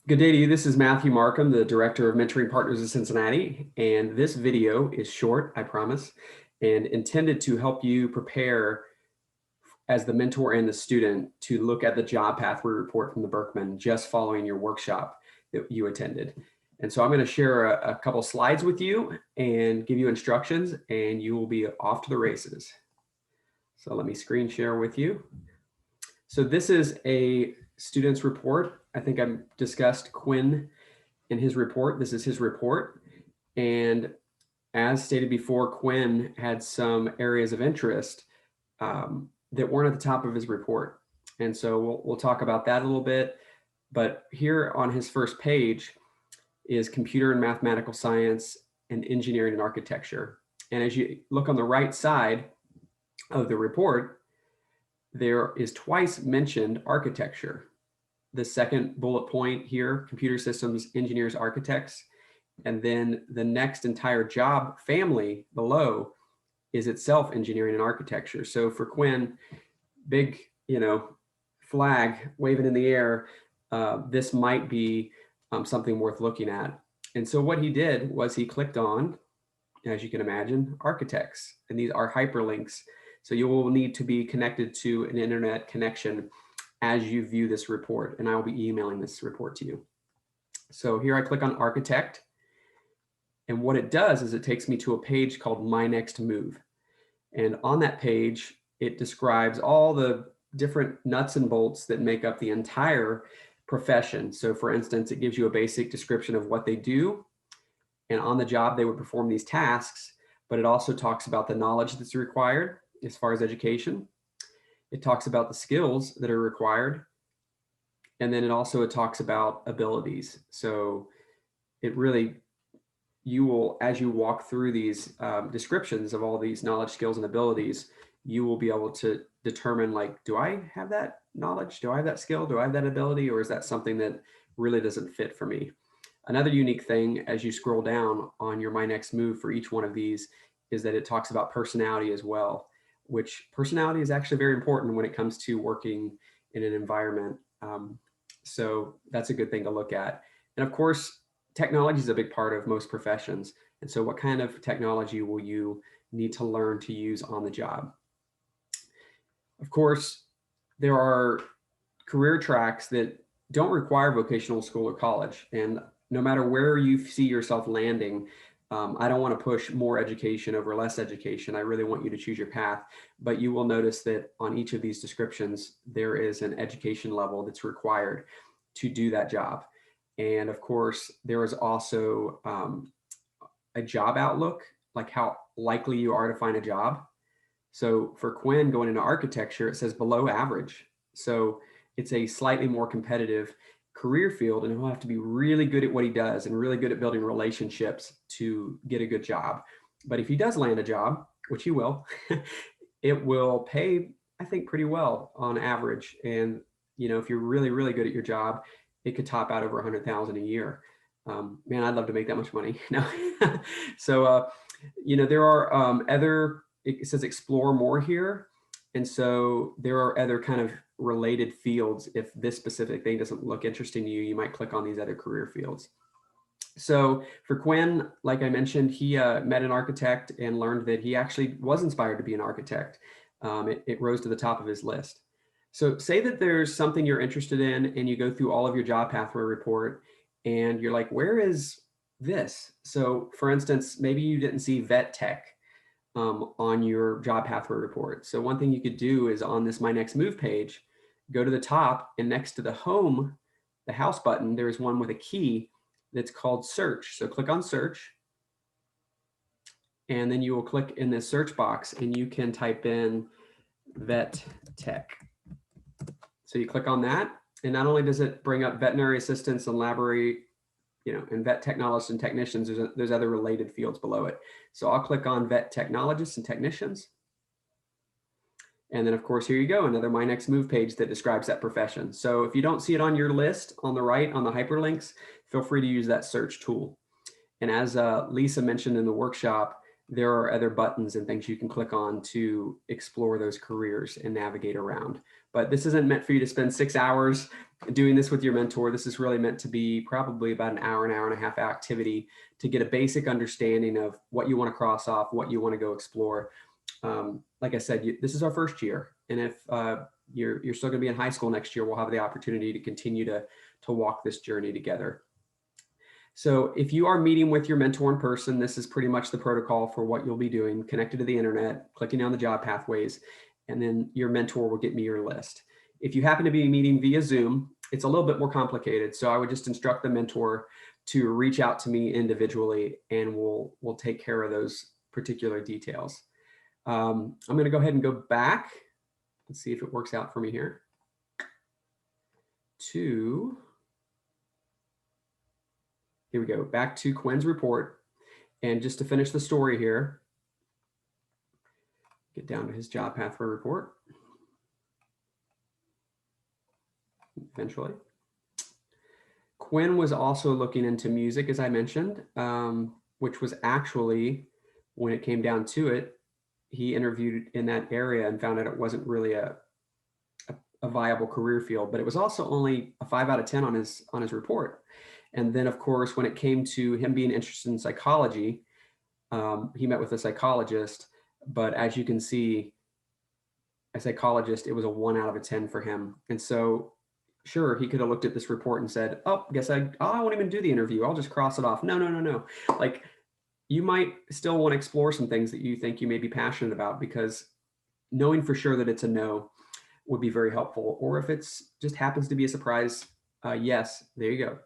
Good day to you. This is Matthew Markham, the Director of Mentoring Partners of Cincinnati, and this video is short, I promise, and intended to help you prepare as the mentor and the student to look at the job pathway report from the Birkman just following your workshop that you attended. And so I'm going to share a couple slides with you and give you instructions, and you will be off to the races. So let me screen share with you. So this is a student's report. I think I discussed Quinn in his report. This is his report. And as stated before, Quinn had some areas of interest that weren't at the top of his report. And so we'll talk about that a little bit. But here on his first page is computer and mathematical science and engineering and architecture. And as you look on the right side of the report, there is twice mentioned architecture. The second bullet point here, computer systems, engineers, architects. And then the next entire job family below is itself engineering and architecture. So for Quinn, big, flag waving in the air, this might be something worth looking at. And so what he did was he clicked on, as you can imagine, architects. And these are hyperlinks. So you will need to be connected to an internet connection as you view this report, and I will be emailing this report to you. So here I click on architect, and what it does is it takes me to a page called My Next Move. And on that page, it describes all the different nuts and bolts that make up the entire profession. So for instance, it gives you a basic description of what they do, and on the job they would perform these tasks, but it also talks about the knowledge that's required as far as education. It talks about the skills that are required. And then it talks about abilities. So it really, you will, as you walk through these descriptions of all these knowledge, skills, and abilities, you will be able to determine, like, do I have that knowledge? Do I have that skill? Do I have that ability? Or is that something that really doesn't fit for me? Another unique thing as you scroll down on your My Next Move for each one of these is that it talks about personality as well, which personality is actually very important when it comes to working in an environment. So that's a good thing to look at. And of course, technology is a big part of most professions. And so what kind of technology will you need to learn to use on the job? Of course, there are career tracks that don't require vocational school or college. And no matter where you see yourself landing, I don't want to push more education over less education. I really want you to choose your path, but you will notice that on each of these descriptions, there is an education level that's required to do that job. And of course, there is also a job outlook, like how likely you are to find a job. So for Quinn going into architecture, it says below average. So it's a slightly more competitive career field, and he'll have to be really good at what he does and really good at building relationships to get a good job. But if he does land a job, which he will, it will pay, I think, pretty well on average. And if you're really, really good at your job, it could top out over 100,000 a year. Man, I'd love to make that much money. No. So, there are other, it says explore more here. And so there are other kind of related fields. If this specific thing doesn't look interesting to you, you might click on these other career fields. So for Quinn, like I mentioned, he met an architect and learned that he actually was inspired to be an architect. It rose to the top of his list. So say that there's something you're interested in and you go through all of your job pathway report and you're like, where is this? So for instance, maybe you didn't see vet tech on your job pathway report. So one thing you could do is on this My Next Move page, go to the top, and next to the home, the house button, there's one with a key that's called search. So click on search, and then you will click in this search box and you can type in vet tech. So you click on that, and not only does it bring up veterinary assistants and library, and vet technologists and technicians, there's other related fields below it. So I'll click on vet technologists and technicians. And then of course, here you go, another My Next Move page that describes that profession. So if you don't see it on your list on the right, on the hyperlinks, feel free to use that search tool. And as Lisa mentioned in the workshop, there are other buttons and things you can click on to explore those careers and navigate around. But this isn't meant for you to spend 6 hours doing this with your mentor. This is really meant to be probably about an hour and a half activity to get a basic understanding of what you want to cross off, what you want to go explore. Like I said, this is our first year. And if you're still going to be in high school next year, we'll have the opportunity to continue to walk this journey together. So if you are meeting with your mentor in person, this is pretty much the protocol for what you'll be doing: connected to the internet, clicking on the job pathways, and then your mentor will get me your list. If you happen to be meeting via Zoom, it's a little bit more complicated. So I would just instruct the mentor to reach out to me individually, and we'll take care of those particular details. I'm going to go ahead and go back. Let's see if it works out for me here. Here we go, back to Quinn's report. And just to finish the story here, get down to his job pathway report. Eventually. Quinn was also looking into music, as I mentioned, which was actually, when it came down to it, he interviewed in that area and found out it wasn't really a viable career field, but it was also only a 5 out of 10 on his report. And then, of course, when it came to him being interested in psychology, he met with a psychologist, but as you can see, a psychologist, it was a 1 out of 10 for him. And so, sure, he could have looked at this report and said, oh, I won't even do the interview. I'll just cross it off. No. Like, you might still want to explore some things that you think you may be passionate about, because knowing for sure that it's a no would be very helpful. Or if it's just happens to be a surprise, yes, there you go.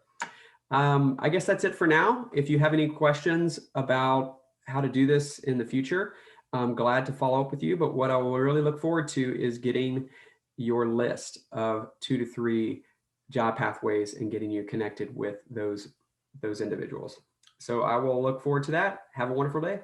I guess that's it for now. If you have any questions about how to do this in the future, I'm glad to follow up with you. But what I will really look forward to is getting your list of 2 to 3 job pathways and getting you connected with those individuals. So I will look forward to that. Have a wonderful day.